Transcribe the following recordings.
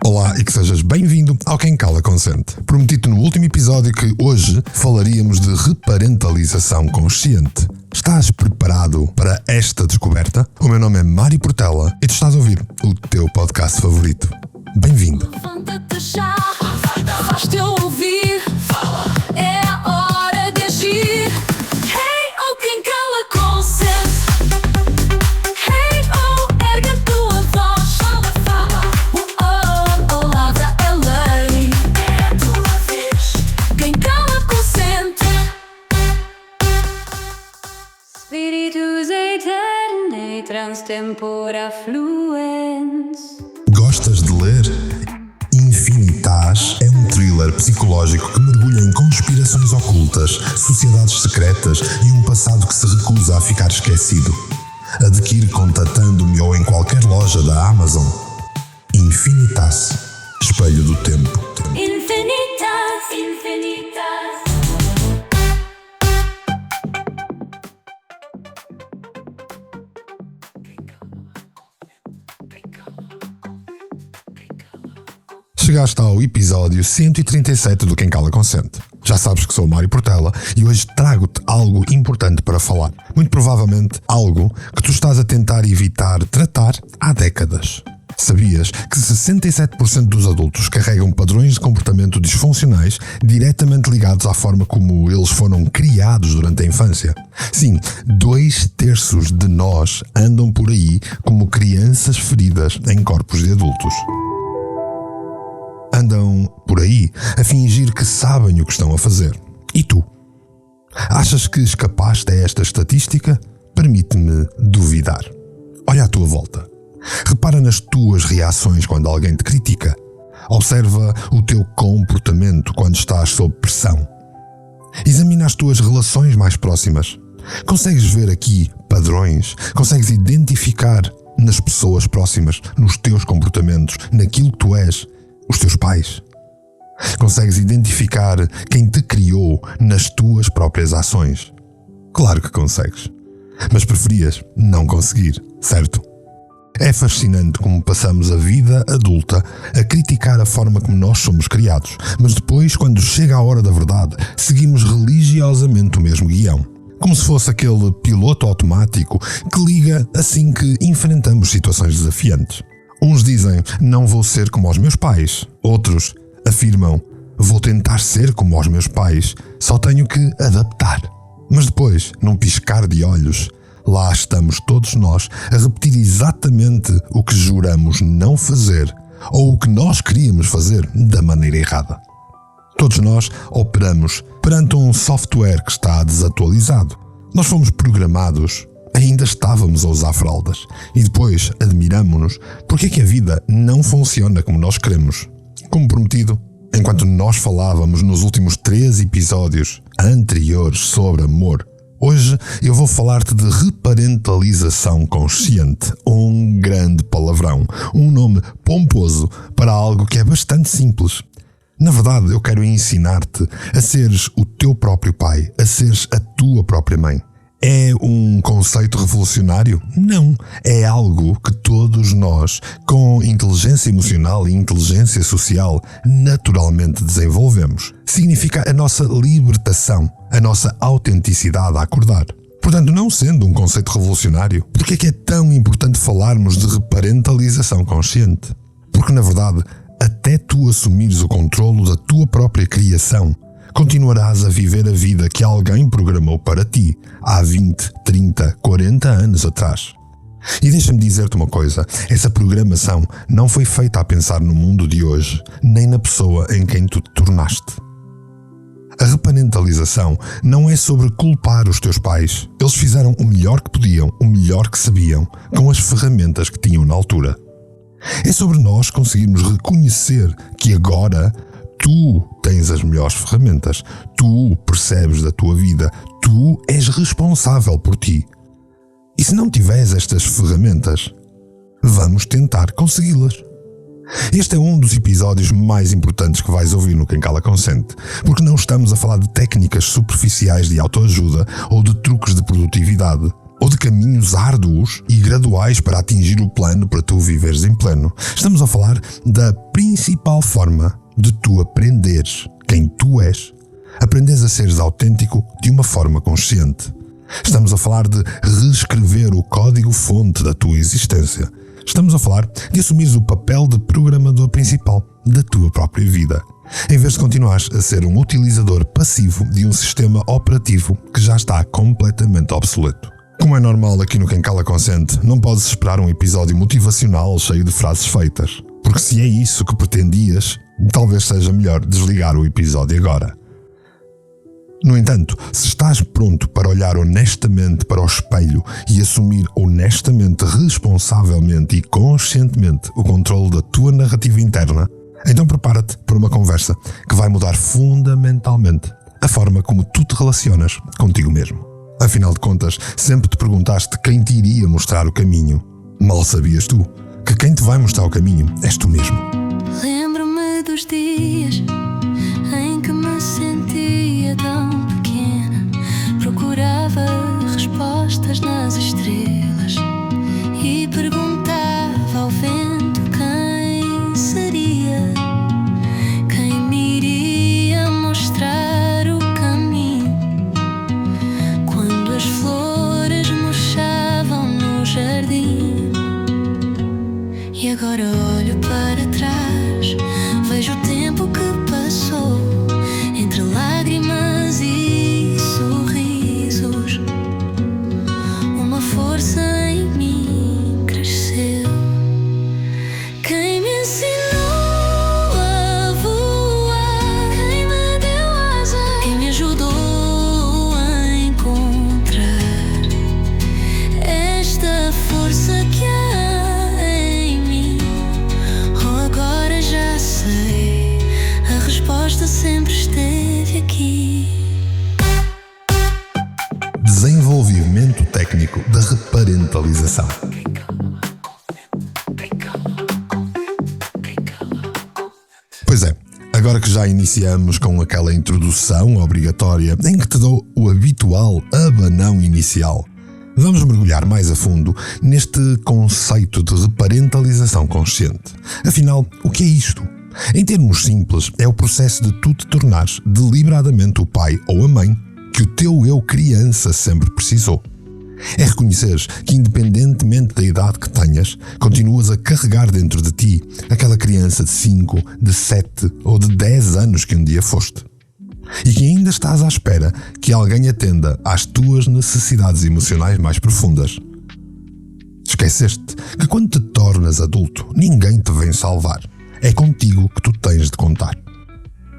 Olá e que sejas bem-vindo ao Quem Cala Consente. Prometi-te no último episódio que hoje falaríamos de reparentalização consciente. Estás preparado para esta descoberta? O meu nome é Mário Portela e tu estás a ouvir o teu podcast favorito. Bem-vindo! Levanta-te já, faz-te ouvir, é a hora de agir. Hey, oh, quem cala consente. Hey, oh, ergue a tua voz. Fala, oh, palavra é lei. É a tua vez. Quem cala consente. Spiritus aeternae transtempora fluens. Gostas de ler? Infinitas é um thriller psicológico que mergulha em conspirações ocultas, sociedades secretas e um passado que se recusa a ficar esquecido. Adquire contatando-me ou em qualquer loja da Amazon. Infinitas, espelho do tempo. Infinitas. Chegaste ao episódio 137 do Quem Cala Consente. Já sabes que sou o Mário Portela e hoje trago-te algo importante para falar. Muito provavelmente algo que tu estás a tentar evitar tratar há décadas. Sabias que 67% dos adultos carregam padrões de comportamento disfuncionais diretamente ligados à forma como eles foram criados durante a infância? Sim, 2/3 de nós andam por aí como crianças feridas em corpos de adultos. Andam por aí a fingir que sabem o que estão a fazer. E tu? Achas que escapaste a esta estatística? Permite-me duvidar. Olha à tua volta. Repara nas tuas reações quando alguém te critica. Observa o teu comportamento quando estás sob pressão. Examina as tuas relações mais próximas. Consegues ver aqui padrões? Consegues identificar nas pessoas próximas, nos teus comportamentos, naquilo que tu és? Os teus pais? Consegues identificar quem te criou nas tuas próprias ações? Claro que consegues. Mas preferias não conseguir, certo? É fascinante como passamos a vida adulta a criticar a forma como nós somos criados, mas depois, quando chega a hora da verdade, seguimos religiosamente o mesmo guião. Como se fosse aquele piloto automático que liga assim que enfrentamos situações desafiantes. Uns dizem, não vou ser como os meus pais. Outros afirmam, vou tentar ser como os meus pais, só tenho que adaptar. Mas depois, num piscar de olhos, lá estamos todos nós a repetir exatamente o que juramos não fazer ou o que nós queríamos fazer da maneira errada. Todos nós operamos perante um software que está desatualizado. Nós fomos programados. Ainda estávamos a usar fraldas e depois admiramo-nos porque é que a vida não funciona como nós queremos. Como prometido, enquanto nós falávamos nos últimos 3 episódios anteriores sobre amor, hoje eu vou falar-te de reparentalização consciente, um grande palavrão, um nome pomposo para algo que é bastante simples. Na verdade, eu quero ensinar-te a seres o teu próprio pai, a seres a tua própria mãe. É um conceito revolucionário? Não. É algo que todos nós, com inteligência emocional e inteligência social, naturalmente desenvolvemos. Significa a nossa libertação, a nossa autenticidade a acordar. Portanto, não sendo um conceito revolucionário, por que é tão importante falarmos de reparentalização consciente? Porque, na verdade, até tu assumires o controlo da tua própria criação, continuarás a viver a vida que alguém programou para ti há 20, 30, 40 anos atrás. E deixa-me dizer-te uma coisa, essa programação não foi feita a pensar no mundo de hoje, nem na pessoa em quem tu te tornaste. A reparentalização não é sobre culpar os teus pais. Eles fizeram o melhor que podiam, o melhor que sabiam, com as ferramentas que tinham na altura. É sobre nós conseguirmos reconhecer que agora tu tens as melhores ferramentas, tu percebes da tua vida, tu és responsável por ti. E se não tiveres estas ferramentas, vamos tentar consegui-las. Este é um dos episódios mais importantes que vais ouvir no Quem Cala Consente, porque não estamos a falar de técnicas superficiais de autoajuda ou de truques de produtividade, ou ou de caminhos árduos e graduais para atingir o plano para tu viveres em pleno. Estamos a falar da principal forma de tu aprenderes quem tu és, aprenderes a seres autêntico de uma forma consciente. Estamos a falar de reescrever o código-fonte da tua existência. Estamos a falar de assumires o papel de programador principal da tua própria vida, em vez de continuares a ser um utilizador passivo de um sistema operativo que já está completamente obsoleto. Como é normal aqui no Quem Cala Consente, não podes esperar um episódio motivacional cheio de frases feitas, porque se é isso que pretendias, talvez seja melhor desligar o episódio agora. No entanto, se estás pronto para olhar honestamente para o espelho e assumir honestamente, responsavelmente e conscientemente o controle da tua narrativa interna, então prepara-te para uma conversa que vai mudar fundamentalmente a forma como tu te relacionas contigo mesmo. Afinal de contas, sempre te perguntaste quem te iria mostrar o caminho. Mal sabias tu que quem te vai mostrar o caminho és tu mesmo. Lembro-me dos dias em que me sentia tão pequena, procurava respostas nas estrelas e perguntava ao vento quem seria, quem me iria mostrar o caminho. Quando as flores murchavam no jardim, e agora olho para trás, vejo o tempo que passou entre lágrimas e sorrisos. Uma força em mim cresceu. Quem me ensinou a voar, quem me deu asas, quem me ajudou a encontrar esta força que há em mim. Oh, agora já sei, a resposta sempre esteve aqui. Desenvolvimento técnico da reparentalização. Pois é, agora que já iniciamos com aquela introdução obrigatória em que te dou o habitual abanão inicial, vamos mergulhar mais a fundo neste conceito de reparentalização consciente. Afinal, o que é isto? Em termos simples, é o processo de tu te tornares deliberadamente o pai ou a mãe que o teu eu criança sempre precisou. É reconheceres que, independentemente da idade que tenhas, continuas a carregar dentro de ti aquela criança de 5, de 7 ou de 10 anos que um dia foste. E que ainda estás à espera que alguém atenda às tuas necessidades emocionais mais profundas. Esqueceste que quando te tornas adulto, ninguém te vem salvar. É contigo que tu tens de contar.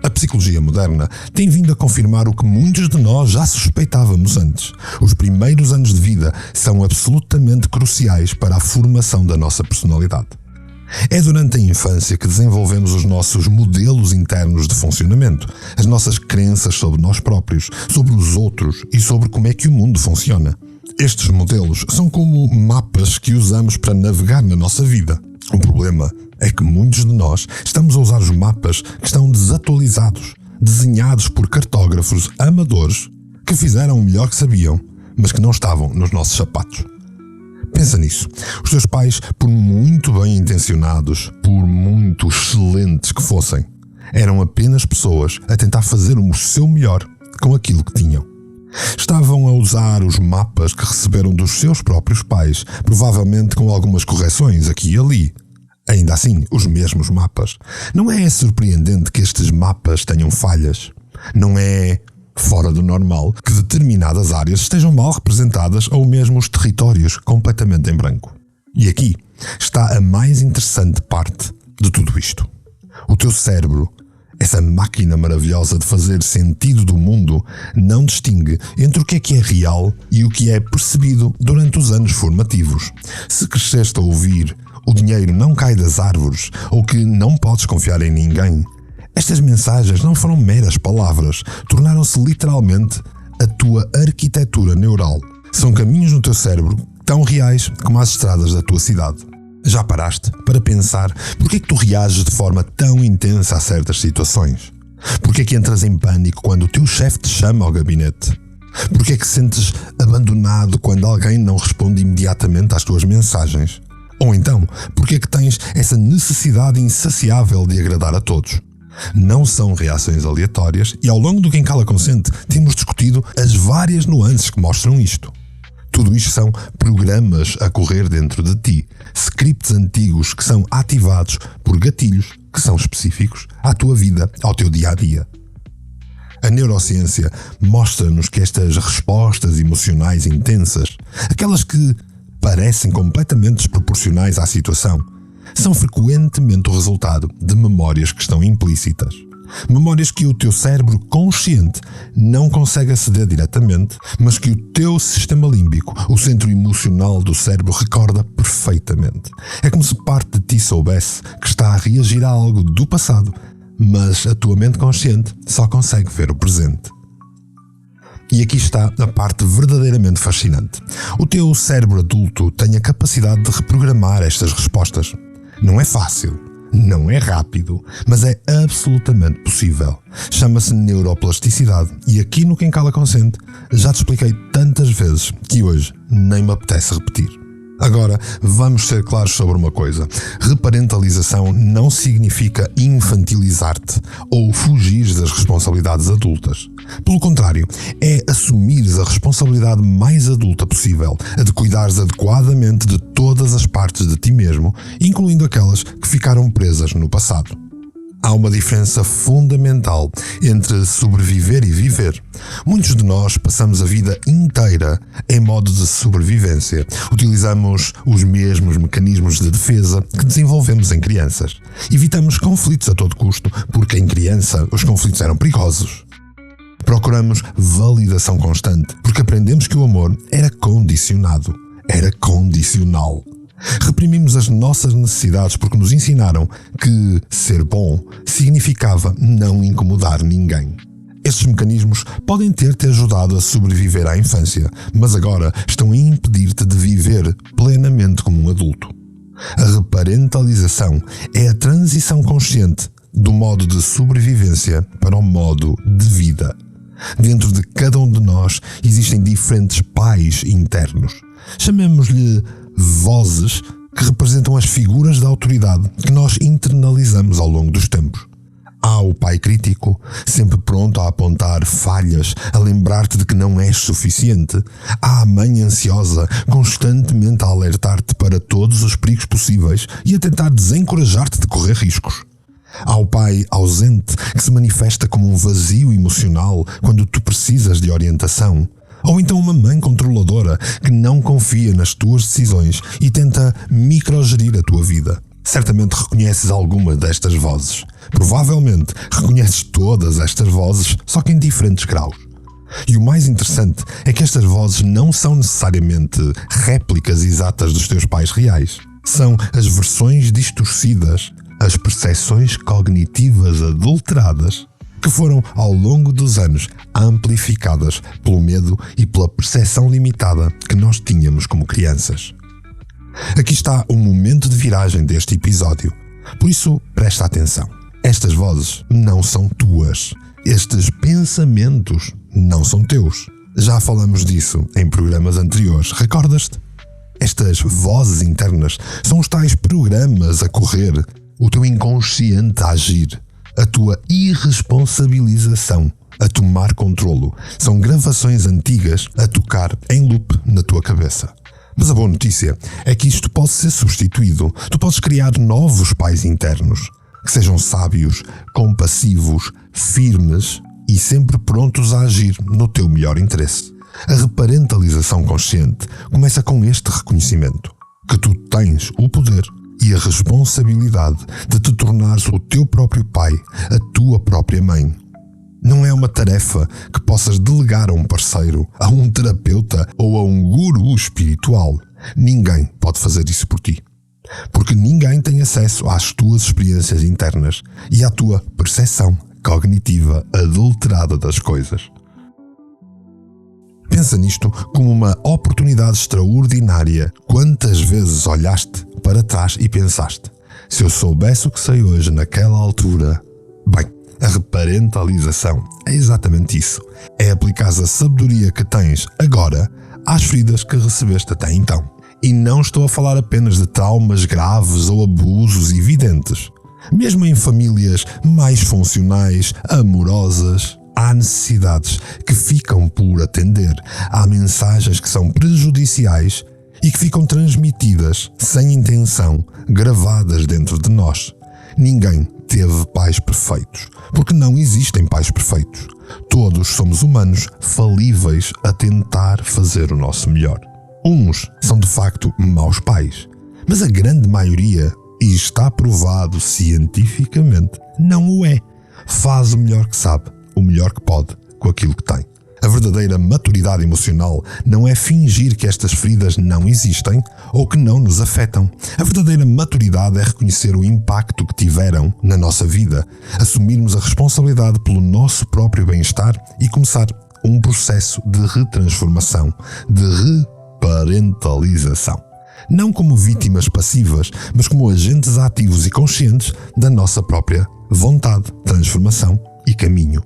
A psicologia moderna tem vindo a confirmar o que muitos de nós já suspeitávamos antes. Os primeiros anos de vida são absolutamente cruciais para a formação da nossa personalidade. É durante a infância que desenvolvemos os nossos modelos internos de funcionamento, as nossas crenças sobre nós próprios, sobre os outros e sobre como é que o mundo funciona. Estes modelos são como mapas que usamos para navegar na nossa vida. O problema é que muitos de nós estamos a usar os mapas que estão desatualizados, desenhados por cartógrafos amadores que fizeram o melhor que sabiam, mas que não estavam nos nossos sapatos. Pensa nisso. Os teus pais, por muito bem intencionados, por muito excelentes que fossem, eram apenas pessoas a tentar fazer o seu melhor com aquilo que tinham. Estavam a usar os mapas que receberam dos seus próprios pais, provavelmente com algumas correções aqui e ali. Ainda assim, os mesmos mapas. Não é surpreendente que estes mapas tenham falhas. Não é fora do normal que determinadas áreas estejam mal representadas ou mesmo os territórios completamente em branco. E aqui está a mais interessante parte de tudo isto. O teu cérebro, essa máquina maravilhosa de fazer sentido do mundo, não distingue entre o que é real e o que é percebido durante os anos formativos. Se cresceste a ouvir o dinheiro não cai das árvores ou que não podes confiar em ninguém, estas mensagens não foram meras palavras, tornaram-se literalmente a tua arquitetura neural. São caminhos no teu cérebro tão reais como as estradas da tua cidade. Já paraste para pensar porque é que tu reages de forma tão intensa a certas situações? Porque é que entras em pânico quando o teu chefe te chama ao gabinete? Porque é que sentes abandonado quando alguém não responde imediatamente às tuas mensagens? Ou então, porque é que tens essa necessidade insaciável de agradar a todos? Não são reações aleatórias e ao longo do Quem Cala Consente temos discutido as várias nuances que mostram isto. Tudo isto são programas a correr dentro de ti, scripts antigos que são ativados por gatilhos que são específicos à tua vida, ao teu dia-a-dia. A neurociência mostra-nos que estas respostas emocionais intensas, aquelas que parecem completamente desproporcionais à situação, são frequentemente o resultado de memórias que estão implícitas. Memórias que o teu cérebro consciente não consegue aceder diretamente, mas que o teu sistema límbico, o centro emocional do cérebro, recorda perfeitamente. É como se parte de ti soubesse que está a reagir a algo do passado, mas a tua mente consciente só consegue ver o presente. E aqui está a parte verdadeiramente fascinante. O teu cérebro adulto tem a capacidade de reprogramar estas respostas. Não é fácil, não é rápido, mas é absolutamente possível. Chama-se neuroplasticidade e aqui no Quem Cala Consente já te expliquei tantas vezes que hoje nem me apetece repetir. Agora, vamos ser claros sobre uma coisa. Reparentalização não significa infantilizar-te ou fugir das responsabilidades adultas. Pelo contrário, é assumires a responsabilidade mais adulta possível, a de cuidares adequadamente de todas as partes de ti mesmo, incluindo aquelas que ficaram presas no passado. Há uma diferença fundamental entre sobreviver e viver. Muitos de nós passamos a vida inteira em modo de sobrevivência. Utilizamos os mesmos mecanismos de defesa que desenvolvemos em crianças. Evitamos conflitos a todo custo, porque em criança os conflitos eram perigosos. Procuramos validação constante, porque aprendemos que o amor era condicionado, era condicional. Reprimimos as nossas necessidades porque nos ensinaram que ser bom significava não incomodar ninguém. Estes mecanismos podem ter-te ajudado a sobreviver à infância, mas agora estão a impedir-te de viver plenamente como um adulto. A reparentalização é a transição consciente do modo de sobrevivência para o modo de vida. Dentro de cada um de nós existem diferentes pais internos. Chamemos-lhe vozes que representam as figuras da autoridade que nós internalizamos ao longo dos tempos. Há o pai crítico, sempre pronto a apontar falhas, a lembrar-te de que não és suficiente. Há a mãe ansiosa, constantemente a alertar-te para todos os perigos possíveis e a tentar desencorajar-te de correr riscos. Há o pai ausente, que se manifesta como um vazio emocional quando tu precisas de orientação. Ou então uma mãe controladora que não confia nas tuas decisões e tenta microgerir a tua vida. Certamente reconheces alguma destas vozes. Provavelmente reconheces todas estas vozes, só que em diferentes graus. E o mais interessante é que estas vozes não são necessariamente réplicas exatas dos teus pais reais. São as versões distorcidas, as percepções cognitivas adulteradas que foram, ao longo dos anos, amplificadas pelo medo e pela percepção limitada que nós tínhamos como crianças. Aqui está o momento de viragem deste episódio. Por isso, presta atenção. Estas vozes não são tuas. Estes pensamentos não são teus. Já falamos disso em programas anteriores. Recordas-te? Estas vozes internas são os tais programas a correr, o teu inconsciente a agir, a tua irresponsabilização a tomar controlo. São gravações antigas a tocar em loop na tua cabeça. Mas a boa notícia é que isto pode ser substituído. Tu podes criar novos pais internos, que sejam sábios, compassivos, firmes e sempre prontos a agir no teu melhor interesse. A reparentalização consciente começa com este reconhecimento, que tu tens o poder e a responsabilidade de te tornares o teu próprio pai, a tua própria mãe. Não é uma tarefa que possas delegar a um parceiro, a um terapeuta ou a um guru espiritual. Ninguém pode fazer isso por ti. Porque ninguém tem acesso às tuas experiências internas e à tua percepção cognitiva adulterada das coisas. Pensa nisto como uma oportunidade extraordinária. Quantas vezes olhaste para trás e pensaste: se eu soubesse o que sei hoje naquela altura, bem, A reparentalização é exatamente isso. É aplicar a sabedoria que tens agora às feridas que recebeste até então. E não estou a falar apenas de traumas graves ou abusos evidentes. Mesmo em famílias mais funcionais, amorosas, há necessidades que ficam por atender. Há mensagens que são prejudiciais e que ficam transmitidas sem intenção, gravadas dentro de nós. Ninguém teve pais perfeitos, porque não existem pais perfeitos. Todos somos humanos falíveis a tentar fazer o nosso melhor. Uns são de facto maus pais, mas a grande maioria, e está provado cientificamente, não o é. Faz o melhor que sabe, o melhor que pode, com aquilo que tem. A verdadeira maturidade emocional não é fingir que estas feridas não existem ou que não nos afetam. A verdadeira maturidade é reconhecer o impacto que tiveram na nossa vida, assumirmos a responsabilidade pelo nosso próprio bem-estar e começar um processo de retransformação, de reparentalização. Não como vítimas passivas, mas como agentes ativos e conscientes da nossa própria vontade, transformação e caminho.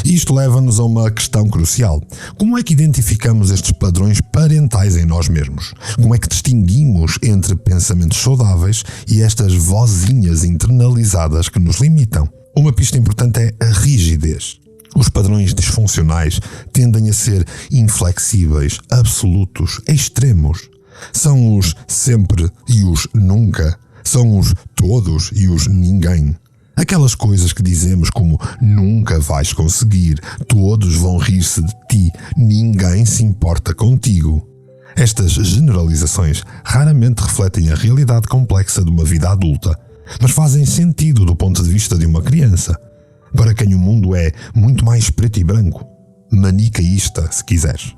E isto leva-nos a uma questão crucial. Como é que identificamos estes padrões parentais em nós mesmos? Como é que distinguimos entre pensamentos saudáveis e estas vozinhas internalizadas que nos limitam? Uma pista importante é a rigidez. Os padrões disfuncionais tendem a ser inflexíveis, absolutos, extremos. São os sempre e os nunca. São os todos e os ninguém. Aquelas coisas que dizemos como nunca vais conseguir, todos vão rir-se de ti, ninguém se importa contigo. Estas generalizações raramente refletem a realidade complexa de uma vida adulta, mas fazem sentido do ponto de vista de uma criança, para quem o mundo é muito mais preto e branco, manicaísta, se quiseres.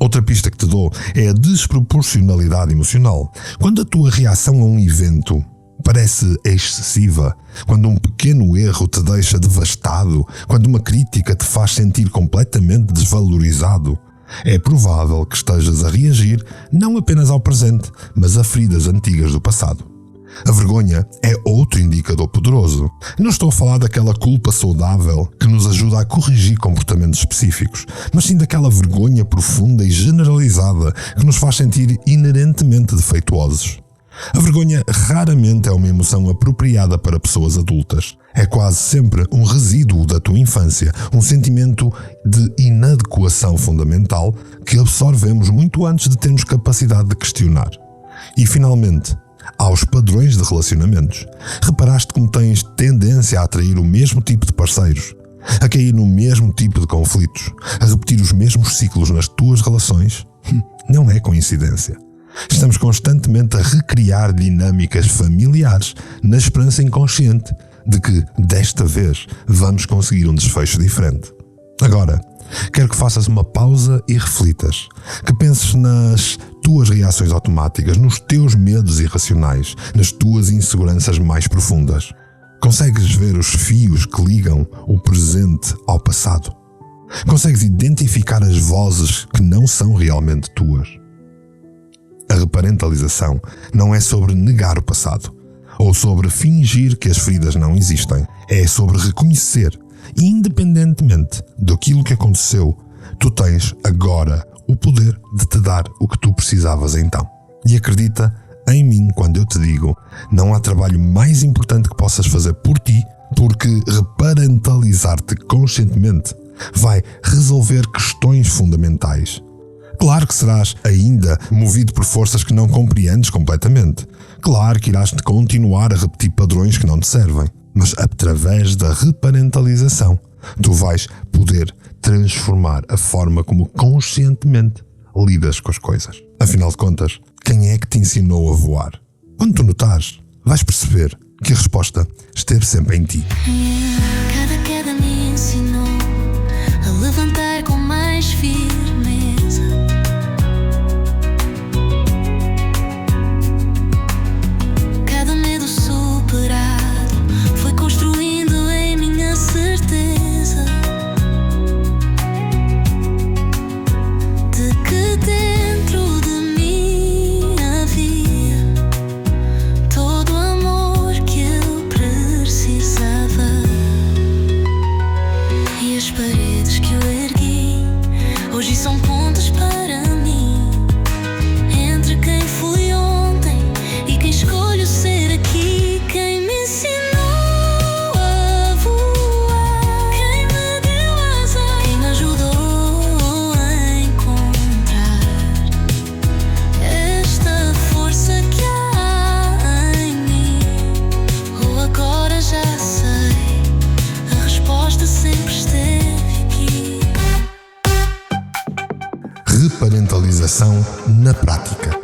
Outra pista que te dou é a desproporcionalidade emocional. Quando a tua reação a um evento parece excessiva, quando um pequeno erro te deixa devastado, quando uma crítica te faz sentir completamente desvalorizado, é provável que estejas a reagir não apenas ao presente, mas a feridas antigas do passado. A vergonha é outro indicador poderoso. Não estou a falar daquela culpa saudável que nos ajuda a corrigir comportamentos específicos, mas sim daquela vergonha profunda e generalizada que nos faz sentir inerentemente defeituosos. A vergonha raramente é uma emoção apropriada para pessoas adultas. É quase sempre um resíduo da tua infância, um sentimento de inadequação fundamental que absorvemos muito antes de termos capacidade de questionar. E, finalmente, aos padrões de relacionamentos. Reparaste como tens tendência a atrair o mesmo tipo de parceiros, a cair no mesmo tipo de conflitos, a repetir os mesmos ciclos nas tuas relações? Não é coincidência. Estamos constantemente a recriar dinâmicas familiares na esperança inconsciente de que, desta vez, vamos conseguir um desfecho diferente. Agora, quero que faças uma pausa e reflitas, que penses nas tuas reações automáticas, nos teus medos irracionais, nas tuas inseguranças mais profundas. Consegues ver os fios que ligam o presente ao passado? Consegues identificar as vozes que não são realmente tuas? A reparentalização não é sobre negar o passado, ou sobre fingir que as feridas não existem. É sobre reconhecer, independentemente daquilo que aconteceu, tu tens agora o poder de te dar o que tu precisavas então. E acredita em mim quando eu te digo, não há trabalho mais importante que possas fazer por ti, porque reparentalizar-te conscientemente vai resolver questões fundamentais. Claro que serás ainda movido por forças que não compreendes completamente. Claro que irás continuar a repetir padrões que não te servem. Mas através da reparentalização, tu vais poder transformar a forma como conscientemente lidas com as coisas. Afinal de contas, quem é que te ensinou a voar? Quando tu notares, vais perceber que a resposta esteve sempre em ti. Cada queda me ensinou a levantar com mais firmeza. Cada medo superado foi construindo em minha certeza de que dentro de mim havia todo o amor que eu precisava. reparentalização na prática.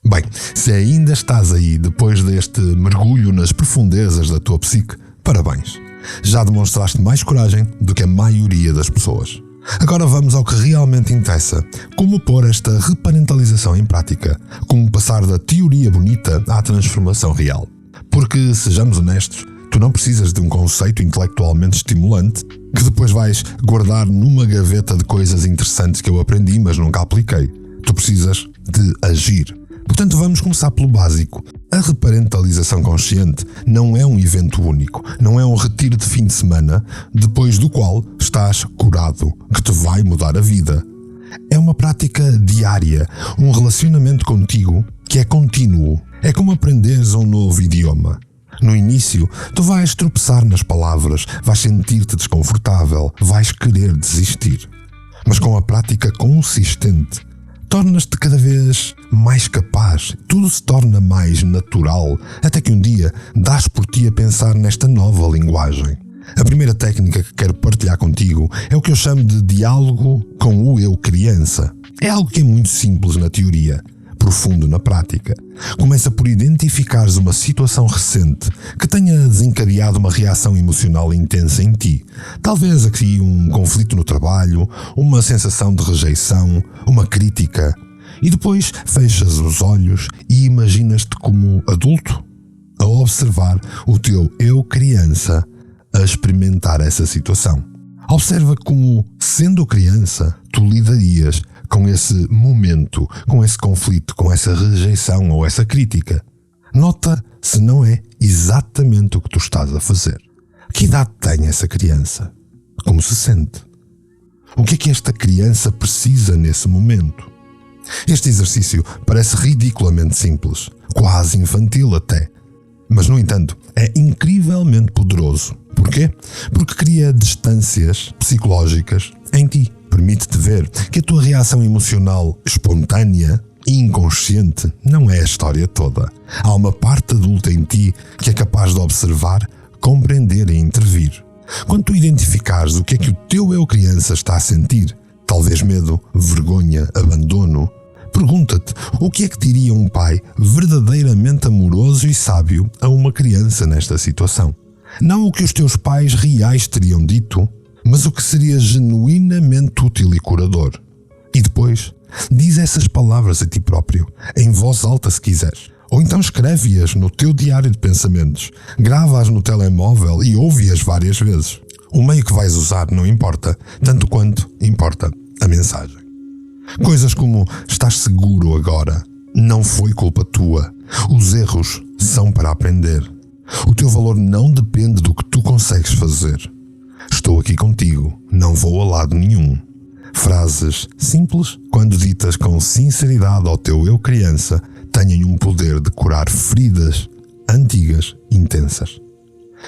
Bem, se ainda estás aí depois deste mergulho nas profundezas da tua psique, parabéns! Já demonstraste mais coragem do que a maioria das pessoas. Agora vamos ao que realmente interessa. Como pôr esta reparentalização em prática? Como passar da teoria bonita à transformação real? Porque, sejamos honestos, tu não precisas de um conceito intelectualmente estimulante que depois vais guardar numa gaveta de coisas interessantes que eu aprendi, mas nunca apliquei. Tu precisas de agir. Portanto, vamos começar pelo básico. A reparentalização consciente não é um evento único, não é um retiro de fim de semana, depois do qual estás curado, que te vai mudar a vida. É uma prática diária, um relacionamento contigo que é contínuo. É como aprenderes um novo idioma. No início, tu vais tropeçar nas palavras, vais sentir-te desconfortável, vais querer desistir. Mas com a prática consistente, tornas-te cada vez mais capaz, tudo se torna mais natural, até que um dia dás por ti a pensar nesta nova linguagem. A primeira técnica que quero partilhar contigo é o que eu chamo de diálogo com o eu criança. É algo que é muito simples na teoria, profundo na prática. Começa por identificares uma situação recente que tenha desencadeado uma reação emocional intensa em ti. Talvez aqui um conflito no trabalho, uma sensação de rejeição, uma crítica. E depois fechas os olhos e imaginas-te como adulto a observar o teu eu criança a experimentar essa situação. Observa como, sendo criança, tu lidarias com esse momento, com esse conflito, com essa rejeição ou essa crítica. Nota se não é exatamente o que tu estás a fazer. Que idade tem essa criança? Como se sente? O que é que esta criança precisa nesse momento? Este exercício parece ridiculamente simples, quase infantil até. Mas, no entanto, é incrivelmente poderoso. Porquê? Porque cria distâncias psicológicas em ti. Permite-te ver que a tua reação emocional espontânea e inconsciente não é a história toda. Há uma parte adulta em ti que é capaz de observar, compreender e intervir. Quando tu identificares o que é que o teu eu criança está a sentir, talvez medo, vergonha, abandono, pergunta-te o que é que diria um pai verdadeiramente amoroso e sábio a uma criança nesta situação. Não o que os teus pais reais teriam dito, mas o que seria genuinamente útil e curador. E depois, diz essas palavras a ti próprio, em voz alta se quiseres. Ou então escreve-as no teu diário de pensamentos, grava-as no telemóvel e ouve-as várias vezes. O meio que vais usar não importa, tanto quanto importa a mensagem. Coisas como: estás seguro agora, não foi culpa tua, os erros são para aprender, o teu valor não depende do que tu consegues fazer, estou aqui contigo, não vou a lado nenhum. Frases simples, quando ditas com sinceridade ao teu eu criança, têm um poder de curar feridas antigas intensas.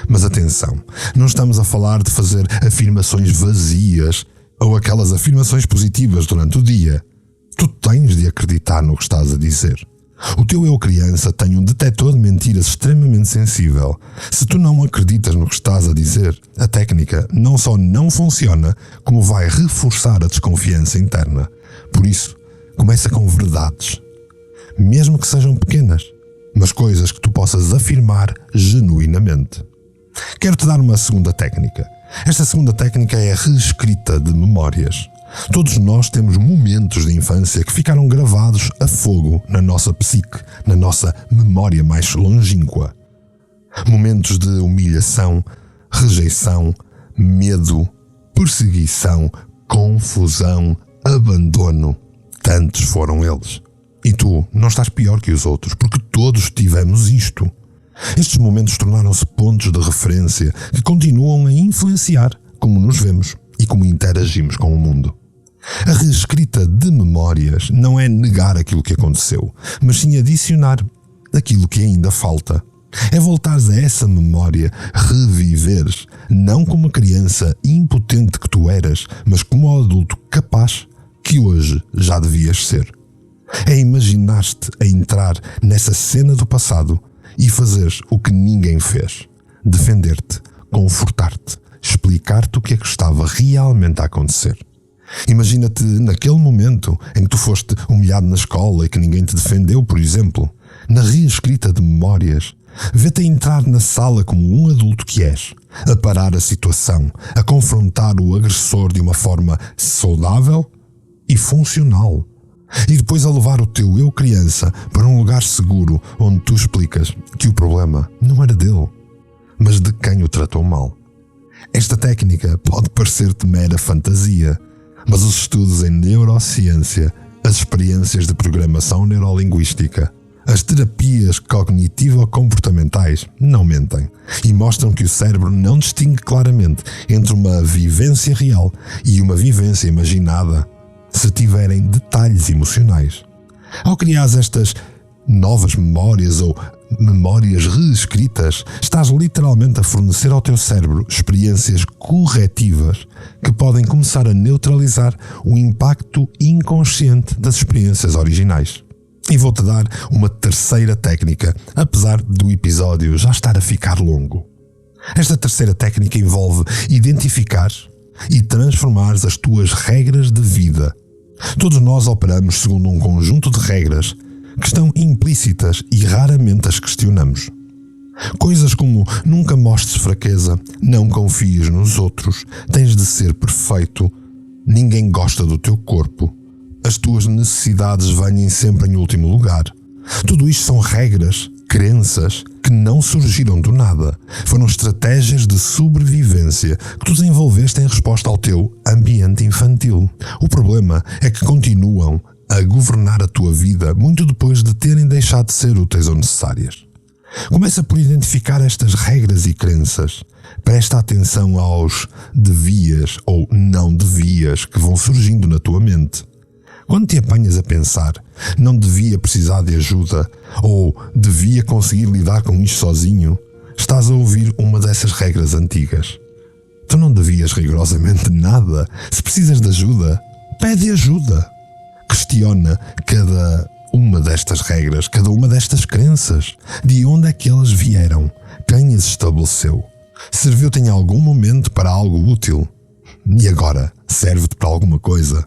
Mas atenção, não estamos a falar de fazer afirmações vazias ou aquelas afirmações positivas durante o dia. Tu tens de acreditar no que estás a dizer. O teu eu criança tem um detector de mentiras extremamente sensível. Se tu não acreditas no que estás a dizer, a técnica não só não funciona, como vai reforçar a desconfiança interna. Por isso, começa com verdades. Mesmo que sejam pequenas, mas coisas que tu possas afirmar genuinamente. Quero-te dar uma segunda técnica. Esta segunda técnica é a reescrita de memórias. Todos nós temos momentos de infância que ficaram gravados a fogo na nossa psique, na nossa memória mais longínqua. Momentos de humilhação, rejeição, medo, perseguição, confusão, abandono. Tantos foram eles. E tu não estás pior que os outros, porque todos tivemos isto. Estes momentos tornaram-se pontos de referência que continuam a influenciar como nos vemos e como interagimos com o mundo. A reescrita de memórias não é negar aquilo que aconteceu, mas sim adicionar aquilo que ainda falta. É voltares a essa memória, reviveres, não como a criança impotente que tu eras, mas como o adulto capaz que hoje já devias ser. É imaginar-te a entrar nessa cena do passado e fazeres o que ninguém fez. Defender-te, confortar-te explicar-te o que é que estava realmente a acontecer. Imagina-te naquele momento em que tu foste humilhado na escola e que ninguém te defendeu, por exemplo, na reescrita de memórias. Vê-te a entrar na sala como um adulto que és, a parar a situação, a confrontar o agressor de uma forma saudável e funcional. E depois a levar o teu eu criança para um lugar seguro onde tu explicas que o problema não era dele, mas de quem o tratou mal. Esta técnica pode parecer-te mera fantasia, mas os estudos em neurociência, as experiências de programação neurolinguística, as terapias cognitivo-comportamentais não mentem e mostram que o cérebro não distingue claramente entre uma vivência real e uma vivência imaginada se tiverem detalhes emocionais. Ao criar estas novas memórias ou memórias reescritas, estás literalmente a fornecer ao teu cérebro experiências corretivas que podem começar a neutralizar o impacto inconsciente das experiências originais. E vou-te dar uma terceira técnica, apesar do episódio já estar a ficar longo. Esta terceira técnica envolve identificar e transformar as tuas regras de vida. Todos nós operamos segundo um conjunto de regras que estão implícitas e raramente as questionamos. Coisas como nunca mostres fraqueza, não confies nos outros, tens de ser perfeito, ninguém gosta do teu corpo, as tuas necessidades vêm sempre em último lugar. Tudo isto são regras, crenças que não surgiram do nada. Foram estratégias de sobrevivência que tu desenvolveste em resposta ao teu ambiente infantil. O problema é que continuam a governar a tua vida muito depois de terem deixado de ser úteis ou necessárias. Começa por identificar estas regras e crenças. Presta atenção aos devias ou não devias que vão surgindo na tua mente. Quando te apanhas a pensar, não devia precisar de ajuda ou devia conseguir lidar com isto sozinho, estás a ouvir uma dessas regras antigas. Tu não devias rigorosamente nada. Se precisas de ajuda, pede ajuda. Questiona cada uma destas regras, cada uma destas crenças. De onde é que elas vieram? Quem as estabeleceu? Serviu-te em algum momento para algo útil? E agora, serve-te para alguma coisa?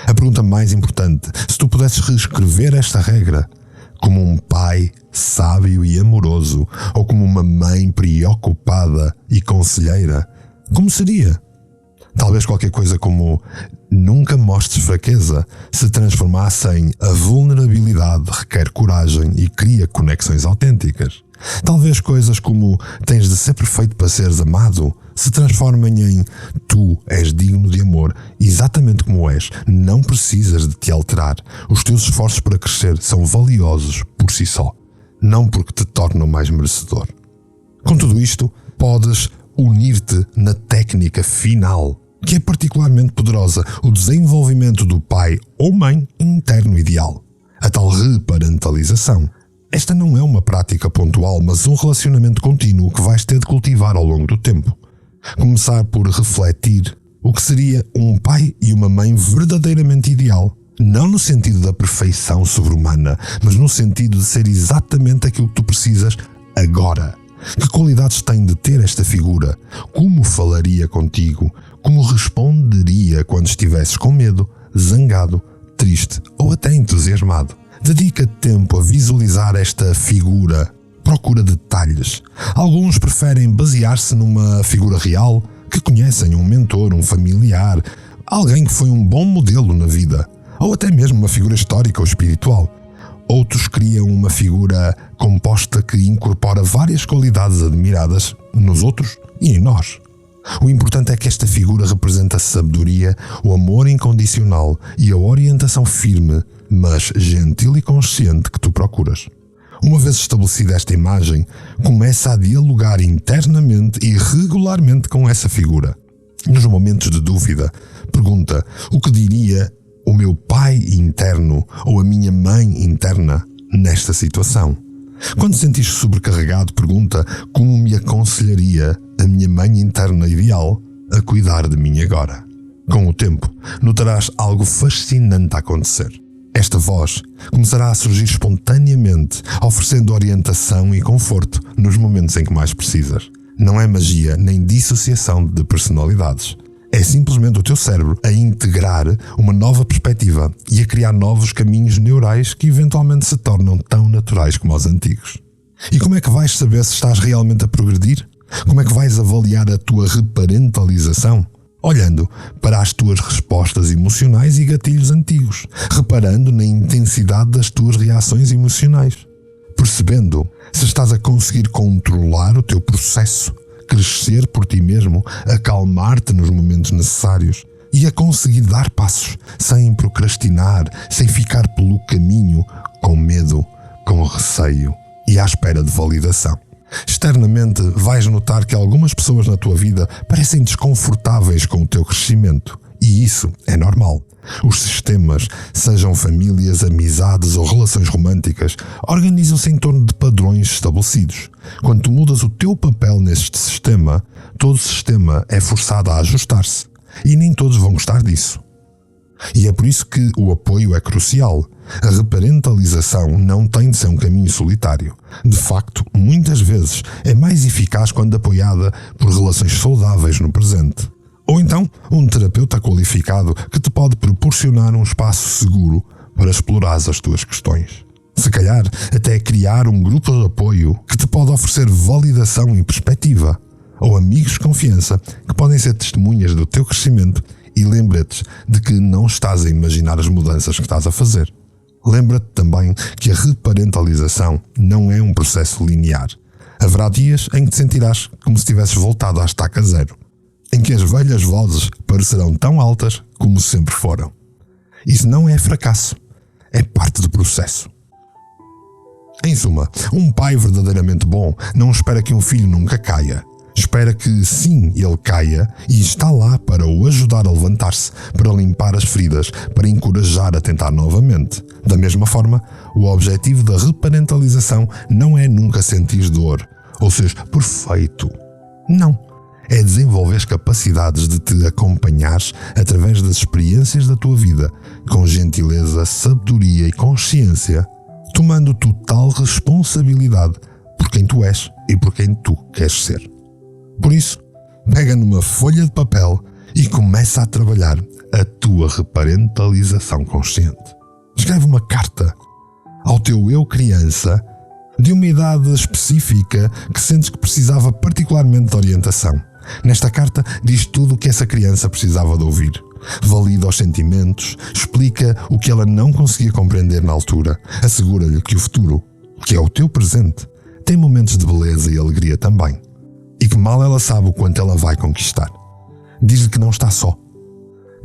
A pergunta mais importante, se tu pudesses reescrever esta regra como um pai sábio e amoroso ou como uma mãe preocupada e conselheira, como seria? Talvez qualquer coisa como nunca mostres fraqueza se transformasse em a vulnerabilidade requer coragem e cria conexões autênticas. Talvez coisas como tens de ser perfeito para seres amado se transformem em tu és digno de amor exatamente como és, não precisas de te alterar, os teus esforços para crescer são valiosos por si só, não porque te tornam mais merecedor. Com tudo isto, podes unir-te na técnica final, que é particularmente poderosa, o desenvolvimento do pai ou mãe interno ideal, a tal reparentalização. Esta não é uma prática pontual, mas um relacionamento contínuo que vais ter de cultivar ao longo do tempo. Começar por refletir o que seria um pai e uma mãe verdadeiramente ideal, não no sentido da perfeição sobre-humana, mas no sentido de ser exatamente aquilo que tu precisas agora. Que qualidades tem de ter esta figura? Como falaria contigo? Como responderia quando estivesses com medo, zangado, triste ou até entusiasmado? Dedica tempo a visualizar esta figura. Procura detalhes. Alguns preferem basear-se numa figura real que conhecem, um mentor, um familiar, alguém que foi um bom modelo na vida, ou até mesmo uma figura histórica ou espiritual. Outros criam uma figura composta que incorpora várias qualidades admiradas nos outros e em nós. O importante é que esta figura representa a sabedoria, o amor incondicional e a orientação firme, mas gentil e consciente que tu procuras. Uma vez estabelecida esta imagem, começa a dialogar internamente e regularmente com essa figura. Nos momentos de dúvida, pergunta o que diria o meu pai interno ou a minha mãe interna nesta situação. Quando sentires sobrecarregado, pergunta como me aconselharia a minha mãe interna ideal a cuidar de mim agora. Com o tempo, notarás algo fascinante a acontecer. Esta voz começará a surgir espontaneamente, oferecendo orientação e conforto nos momentos em que mais precisas. Não é magia nem dissociação de personalidades. É simplesmente o teu cérebro a integrar uma nova perspectiva e a criar novos caminhos neurais que eventualmente se tornam tão naturais como os antigos. E como é que vais saber se estás realmente a progredir? Como é que vais avaliar a tua reparentalização? Olhando para as tuas respostas emocionais e gatilhos antigos, reparando na intensidade das tuas reações emocionais, percebendo se estás a conseguir controlar o teu processo, crescer por ti mesmo, acalmar-te nos momentos necessários e a conseguir dar passos sem procrastinar, sem ficar pelo caminho com medo, com receio e à espera de validação. Externamente, vais notar que algumas pessoas na tua vida parecem desconfortáveis com o teu crescimento. E isso é normal. Os sistemas, sejam famílias, amizades ou relações românticas, organizam-se em torno de padrões estabelecidos. Quando tu mudas o teu papel neste sistema, todo o sistema é forçado a ajustar-se. E nem todos vão gostar disso. E é por isso que o apoio é crucial. A reparentalização não tem de ser um caminho solitário. De facto, muitas vezes é mais eficaz quando apoiada por relações saudáveis no presente. Ou então, um terapeuta qualificado que te pode proporcionar um espaço seguro para explorar as tuas questões. Se calhar, até criar um grupo de apoio que te pode oferecer validação e perspectiva. Ou amigos de confiança que podem ser testemunhas do teu crescimento e lembra-te de que não estás a imaginar as mudanças que estás a fazer. Lembra-te também que a reparentalização não é um processo linear. Haverá dias em que te sentirás como se tivesses voltado à estaca zero, em que as velhas vozes parecerão tão altas como sempre foram. Isso não é fracasso, é parte do processo. Em suma, um pai verdadeiramente bom não espera que um filho nunca caia. Espera que, sim, ele caia e está lá para o ajudar a levantar-se, para limpar as feridas, para encorajar a tentar novamente. Da mesma forma, o objetivo da reparentalização não é nunca sentir dor, ou seres perfeito. Não. É desenvolver as capacidades de te acompanhares através das experiências da tua vida, com gentileza, sabedoria e consciência, tomando total responsabilidade por quem tu és e por quem tu queres ser. Por isso, pega numa folha de papel e começa a trabalhar a tua reparentalização consciente. Escreve uma carta ao teu eu criança de uma idade específica que sentes que precisava particularmente de orientação. Nesta carta diz tudo o que essa criança precisava de ouvir. Valida os sentimentos, explica o que ela não conseguia compreender na altura, assegura-lhe que o futuro, que é o teu presente, tem momentos de beleza e alegria também. E que mal ela sabe o quanto ela vai conquistar. Diz-lhe que não está só,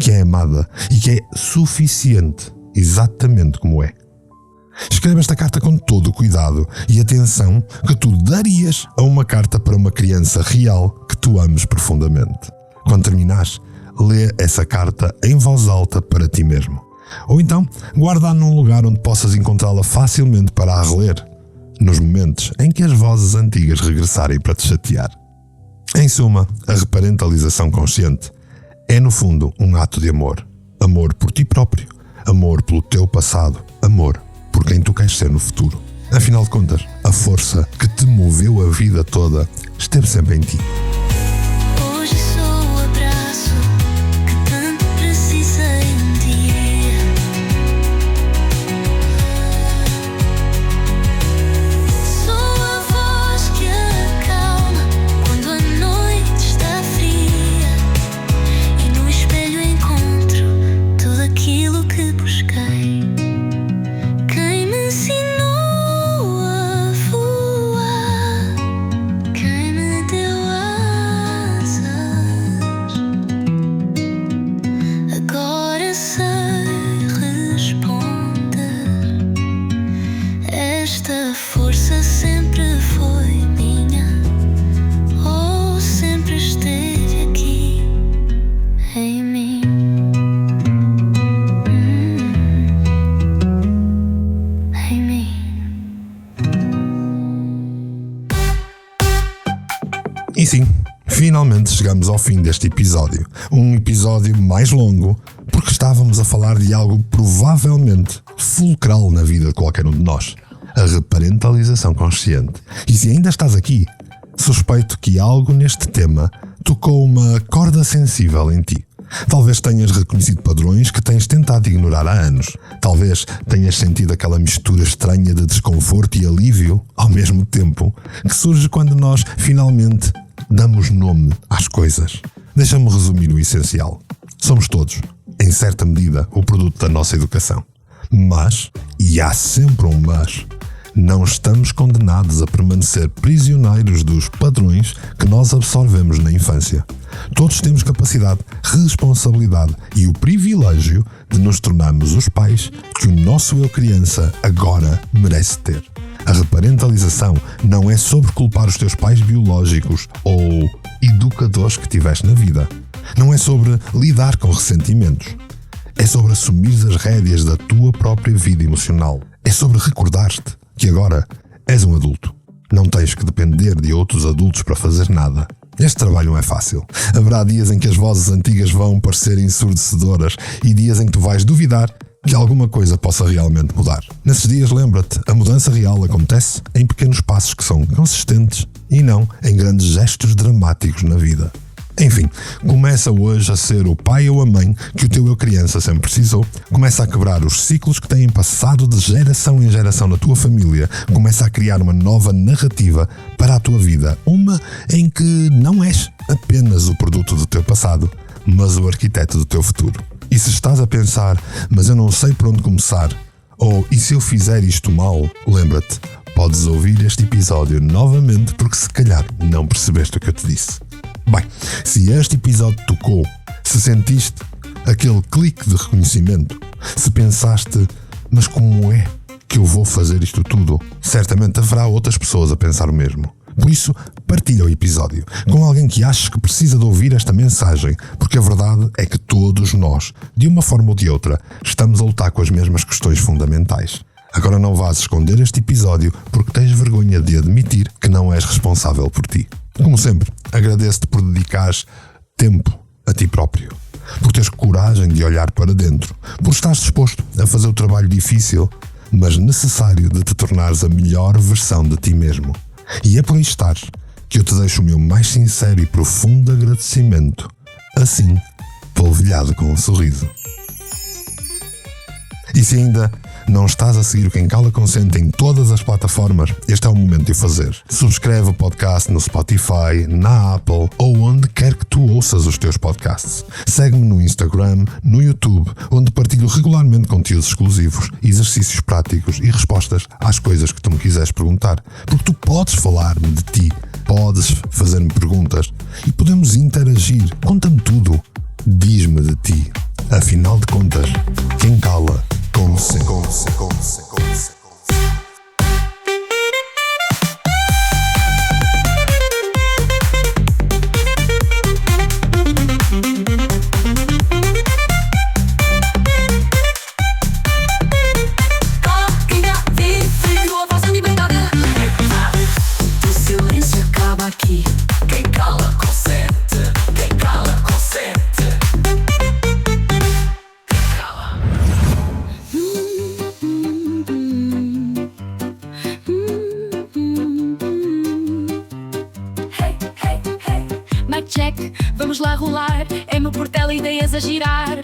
que é amada e que é suficiente, exatamente como é. Escreve esta carta com todo o cuidado e atenção que tu darias a uma carta para uma criança real que tu ames profundamente. Quando terminares, lê essa carta em voz alta para ti mesmo. Ou então, guarda-a num lugar onde possas encontrá-la facilmente para a reler, nos momentos em que as vozes antigas regressarem para te chatear. Em suma, a reparentalização consciente é, no fundo, um ato de amor. Amor por ti próprio, amor pelo teu passado, amor por quem tu queres ser no futuro. Afinal de contas, a força que te moveu a vida toda esteve sempre em ti. Hoje sou o abraço que tanto precisei um dia. Sou a voz que acalma quando a noite está fria e no espelho encontro tudo aquilo que busquei. Quem me ensinou a voar, quem me deu asas, agora sei responder. Esta força sempre foi minha, ou sempre esteve aqui em mim. Em mim. E sim, finalmente chegamos ao fim deste episódio. Um episódio mais longo, porque estávamos a falar de algo provavelmente fulcral na vida de qualquer um de nós. A reparentalização consciente. E se ainda estás aqui, Suspeito que algo neste tema tocou uma corda sensível em ti. Talvez tenhas reconhecido padrões que tens tentado ignorar há anos. Talvez tenhas sentido aquela mistura estranha de desconforto e alívio ao mesmo tempo que surge quando nós finalmente damos nome às coisas. Deixa-me resumir o essencial. Somos todos, em certa medida, o produto da nossa educação. Mas, e há sempre um mas, não estamos condenados a permanecer prisioneiros dos padrões que nós absorvemos na infância. Todos temos capacidade, responsabilidade e o privilégio de nos tornarmos os pais que o nosso eu criança agora merece ter. A reparentalização não é sobre culpar os teus pais biológicos ou educadores que tiveste na vida. Não é sobre lidar com ressentimentos. É sobre assumir as rédeas da tua própria vida emocional. É sobre recordar-te que agora és um adulto. Não tens que depender de outros adultos para fazer nada. Este trabalho não é fácil. Haverá dias em que as vozes antigas vão parecer ensurdecedoras e dias em que tu vais duvidar que alguma coisa possa realmente mudar. Nesses dias, lembra-te, a mudança real acontece em pequenos passos que são consistentes e não em grandes gestos dramáticos na vida. Enfim, começa hoje a ser o pai ou a mãe que o teu eu criança sempre precisou. Começa a quebrar os ciclos que têm passado de geração em geração na tua família. Começa a criar uma nova narrativa para a tua vida. Uma em que não és apenas o produto do teu passado, mas o arquiteto do teu futuro. E se estás a pensar, mas eu não sei por onde começar, ou e se eu fizer isto mal, lembra-te, podes ouvir este episódio novamente porque se calhar não percebeste o que eu te disse. Bem, se este episódio tocou, se sentiste aquele clique de reconhecimento, se pensaste, mas como é que eu vou fazer isto tudo? Certamente haverá outras pessoas a pensar o mesmo. Por isso, partilha o episódio com alguém que aches que precisa de ouvir esta mensagem, porque a verdade é que todos nós, de uma forma ou de outra, estamos a lutar com as mesmas questões fundamentais. Agora não vás esconder este episódio porque tens vergonha de admitir que não és responsável por ti. Como sempre, agradeço-te por dedicares tempo a ti próprio, por teres coragem de olhar para dentro, por estares disposto a fazer o trabalho difícil, mas necessário de te tornares a melhor versão de ti mesmo. E é por aí estares que eu te deixo o meu mais sincero e profundo agradecimento, assim, polvilhado com um sorriso. E se ainda não estás a seguir o Quem Cala Consente em todas as plataformas, este é o momento de o fazer. Subscreve o podcast no Spotify, na Apple ou onde quer que tu ouças os teus podcasts. Segue-me no Instagram, no YouTube, onde partilho regularmente conteúdos exclusivos, exercícios práticos e respostas às coisas que tu me quiseres perguntar. Porque tu podes falar-me de ti, podes fazer-me perguntas e podemos interagir. Conta-me tudo. Diz-me de ti. Afinal de contas, quem cala consente. O silêncio acaba aqui. Quem cala consente. Quem cala consente. Mic check, vamos lá rolar. É meu portela, ideias a girar.